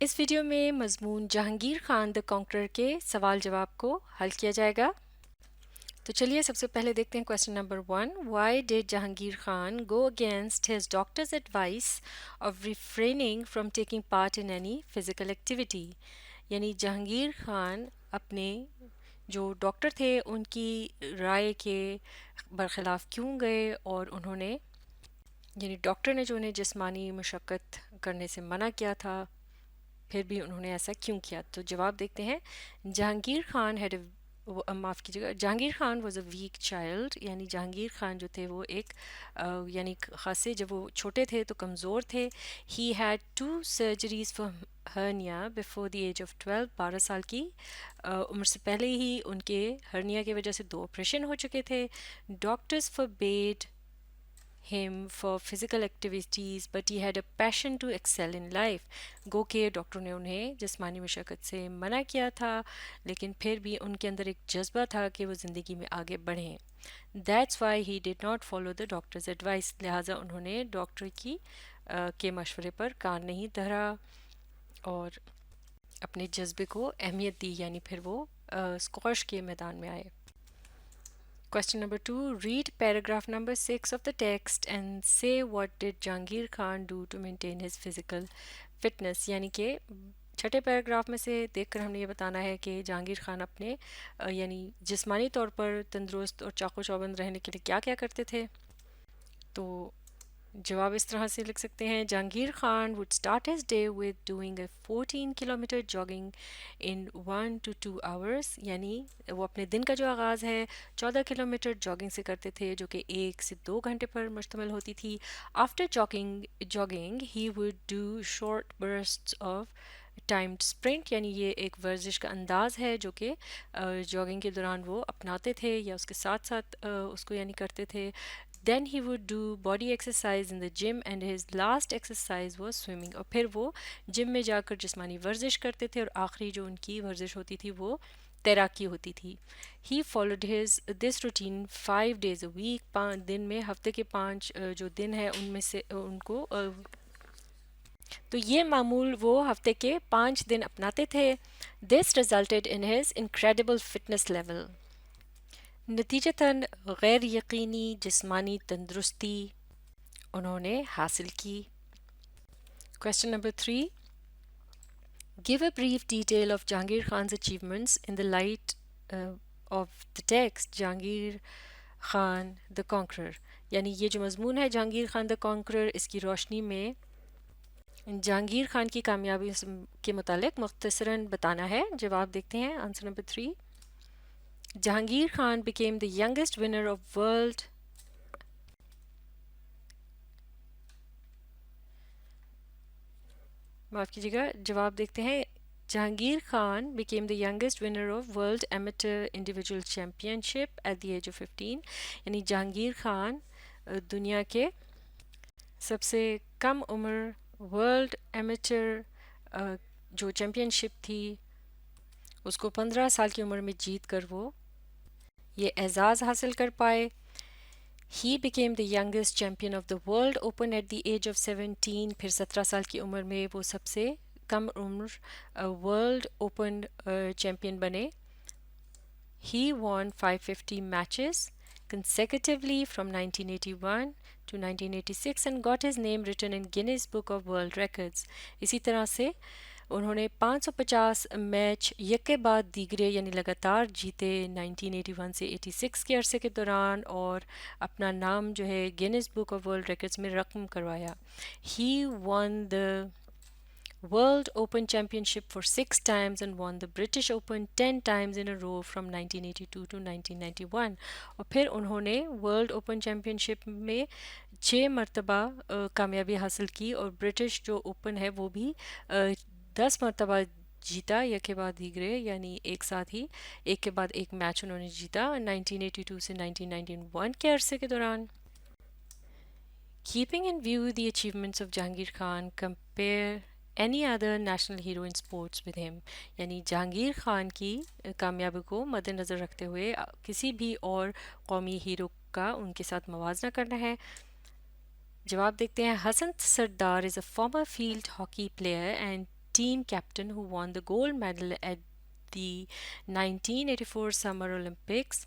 اس video میں مضمون جہانگیر خان دا conqueror کے سوال جواب کو حل کیا جائے گا۔ تو چلیے سب سے پہلے دیکھتے ہیں question number 1۔ Why did Jahangir Khan go against his doctor's advice of refraining from taking part in any physical activity? یعنی جہانگیر خان اپنے جو ڈاکٹر تھے ان کی رائے کے برخلاف کیوں گئے، اور انہوں نے یعنی ڈاکٹر نے جو انہیں جسمانی مشقت کرنے سے منع کیا تھا پھر بھی انہوں نے ایسا کیوں کیا؟ تو جواب دیکھتے ہیں۔ جہانگیر خان معاف کیجیے گا، Jahangir Khan was a weak child, یعنی جہانگیر خان جو تھے وہ ایک یعنی خاصے جب وہ چھوٹے تھے تو کمزور تھے۔ He had 2 surgeries for hernia before the age of 12، 12 سال کی عمر سے پہلے ہی ان کے ہرنیا کی وجہ سے 2 آپریشن ہو چکے تھے۔ Doctors forbade him for physical activities but he had a passion to excel in life، گو کہ ڈاکٹر نے انہیں جسمانی مشقت سے منع کیا تھا لیکن پھر بھی ان کے اندر ایک جذبہ تھا کہ وہ زندگی میں آگے بڑھیں۔ That's why he did not follow the doctor's advice، لہٰذا انہوں نے ڈاکٹر کے مشورے پر کان نہیں دھرا اور اپنے جذبے کو اہمیت دی، یعنی پھر وہ اسکواش کے میدان میں آئے۔ Question number 2. Read paragraph number 6 of the text and say what did Jahangir Khan do to maintain his physical fitness، یعنی کہ چھٹے پیراگراف میں سے دیکھ کر ہم نے یہ بتانا ہے کہ جہانگیر خان اپنے یعنی جسمانی طور پر تندرست اور چاق و چوبند رہنے کے لیے کیا کیا کرتے تھے۔ تو جواب اس طرح سے لکھ سکتے ہیں۔ Jahangir Khan would start his day with doing a 14 kilometer jogging in 1 to 2 hours، یعنی وہ اپنے دن کا جو آغاز ہے 14 کلومیٹر جاگنگ سے کرتے تھے جو کہ 1 سے 2 گھنٹے پر مشتمل ہوتی تھی۔ After jogging he would do short bursts of timed sprint, یعنی یہ ایک ورزش کا انداز ہے جو کہ جاگنگ کے دوران وہ اپناتے تھے یا اس کے ساتھ ساتھ اس کو یعنی کرتے تھے۔ Then he would do body exercise in the gym and his last exercise was swimming, اور پھر وہ جم میں جا کر جسمانی ورزش کرتے تھے اور آخری جو ان کی ورزش ہوتی تھی وہ تیراکی ہوتی تھی۔ He followed this routine 5 days a week، 5 دن میں ہفتے کے 5 جو دن ہے ان میں سے ان کو تو یہ معمول وہ ہفتے کے 5 دن اپناتے تھے۔ This resulted in his incredible fitness level, نتیجتاً غیر یقینی جسمانی تندرستی انہوں نے حاصل کی۔ Question number 3. Give a brief detail of Jahangir Khan's achievements in the light of the text Jahangir Khan the Conqueror، یعنی یہ جو مضمون ہے جہانگیر خان دا کانکرر، اس کی روشنی میں جہانگیر خان کی کامیابی کے متعلق مختصراً بتانا ہے۔ جواب دیکھتے ہیں۔ Answer number 3۔ Jahangir Khan became the youngest winner of world معاف کیجیے گا، جواب دیکھتے ہیں۔ Jahangir Khan became the youngest winner of World Amateur Individual Championship at the age of 15، یعنی جہانگیر خان دنیا کے سب سے کم عمر ورلڈ ایمیچر جو چیمپئن شپ تھی اس کو 15 سال کی عمر میں جیت کر وہ یہ اعزاز حاصل کر پائے۔ He became the youngest champion of the world open at the age of 17، پھر 17 سال کی عمر میں وہ سب سے کم عمر ورلڈ اوپن چیمپئن بنے۔ He won 550 matches consecutively from 1981 to 1986 and got his name written in Guinness Book of World Records۔ اسی طرح سے انہوں نے 550 میچ یکے بعد دیگرے یعنی لگاتار جیتے 1981 سے 86 کے عرصے کے دوران، اور اپنا نام جو ہے Guinness book of world records میں رقم کروایا۔ He won the World Open Championship for 6 times and won the British Open 10 times in a row from 1982 to 1991، اور پھر انہوں نے ورلڈ اوپن چیمپئن شپ میں 6 مرتبہ کامیابی حاصل کی، اور برٹش جو اوپن ہے وہ بھی 10 مرتبہ جیتا یک کے بعد دیگرے، یعنی ایک ساتھ ہی ایک کے بعد ایک میچ انہوں نے جیتا 1982 سے 1991 کے عرصے کے دوران۔ Keeping in view the achievements of Jahangir Khan, compare any other national hero in sports with him، یعنی جہانگیر خان کی کامیابی کو مد نظر رکھتے ہوئے کسی بھی اور قومی ہیرو کا ان کے ساتھ موازنہ کرنا ہے۔ جواب دیکھتے ہیں۔ حسن سردار is a former field hockey player and team captain who won the gold medal at the 1984 Summer Olympics.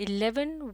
11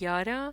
11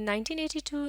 1982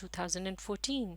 2014.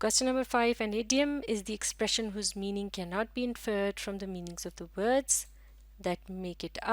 Question number 5. An idiom is the expression whose meaning cannot be inferred from the meanings of the words that make it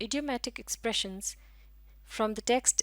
idiomatic expressions from the text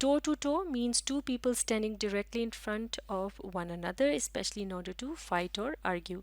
Toe to toe means two people standing directly in front of one another, especially in order to fight or argue.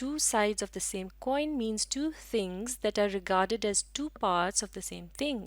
Two sides of the same coin means two things that are regarded as two parts of the same thing.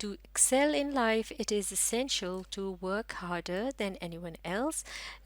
To excel in life, it is essential to work harder than anyone else.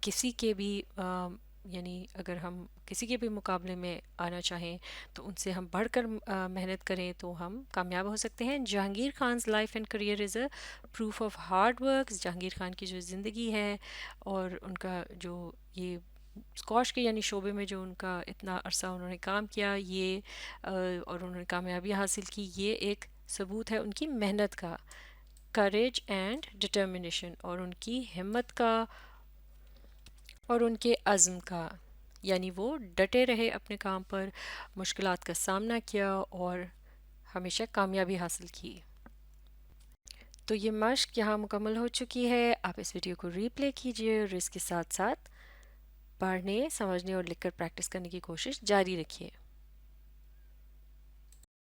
کسی کے بھی یعنی اگر ہم کسی کے بھی مقابلے میں آنا چاہیں تو ان سے ہم بڑھ کر محنت کریں تو ہم کامیاب ہو سکتے ہیں. جہانگیر خان's life and career is a proof of hard works. Jahangir Khan کی جو زندگی ہے اور ان کا جو یہ اسکواش کے یعنی شعبے میں جو ان کا اتنا عرصہ انہوں نے کام کیا یہ اور انہوں نے کامیابی حاصل کی، یہ ایک ثبوت ہے ان کی محنت کا، کریج اینڈ ڈٹرمنیشن، اور ان کی ہمت کا اور ان کے عزم کا. یعنی وہ ڈٹے رہے اپنے کام پر، مشکلات کا سامنا کیا اور ہمیشہ کامیابی حاصل کی. تو یہ مشق یہاں مکمل ہو چکی ہے. آپ اس ویڈیو کو ری پلے کیجئے اور اس کے ساتھ ساتھ پڑھنے، سمجھنے اور لکھ کر پریکٹس کرنے کی کوشش جاری رکھیے.